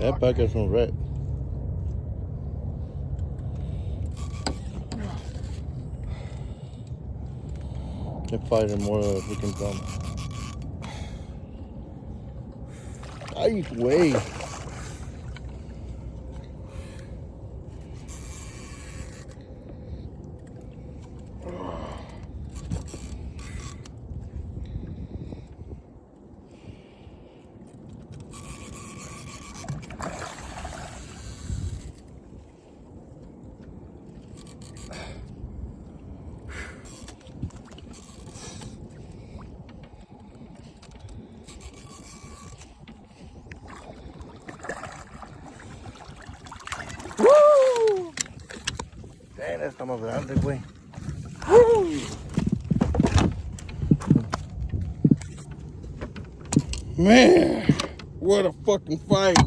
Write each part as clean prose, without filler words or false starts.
That back is from red. They're fighting more of a freaking drum. Ay, güey. ¡Woo! Está más grande, güey. Man, what a fucking fight.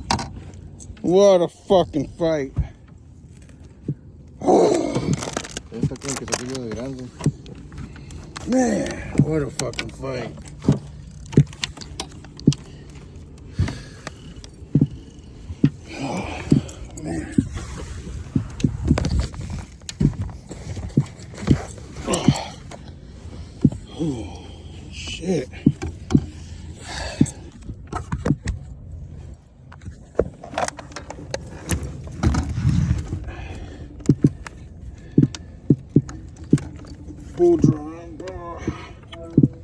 What a fucking fight. Esta como que se pide de grande. Man, what a fucking fight. Oh, man. Oh, shit. Full drum, bro.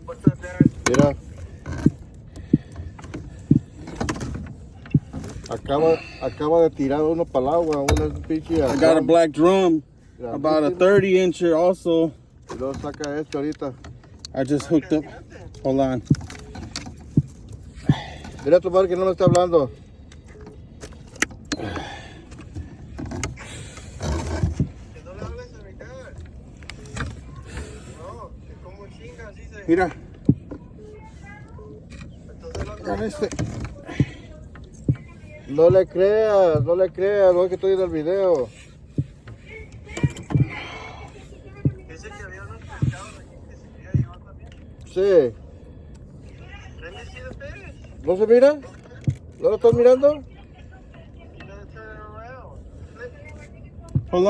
What's up, Dad? Mira. Acaba de tirar uno para el agua, una pinche. I got a black drum, Yeah, about a 30-incher also. Y luego saca esto ahorita. I just hooked up. Hold on. Mira tu padre que no me está hablando. Que no le hables a mi dad. No, que como chingas, dice. Mira, Entonces no got este. No le creas, no es que estoy en el video. dice que había unos pescados aquí que se quería llevar también. Sí. Let me see the fish. ¿No se mira? ¿No lo estás mirando? You gotta turn it around. Flip, Hold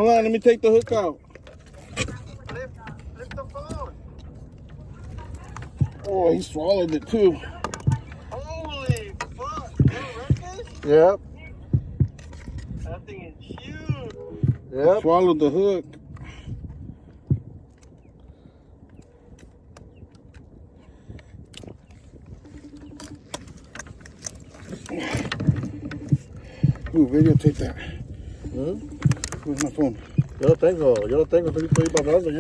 on, let me take the hook out. flip the phone. Oh, he swallowed it too. Holy fuck. Little redfish? Yep, That thing is huge. yep. Swallowed the hook. Ooh, videotape that. ¿Mm? Where's my phone? Yo lo tengo, estoy hablando yo.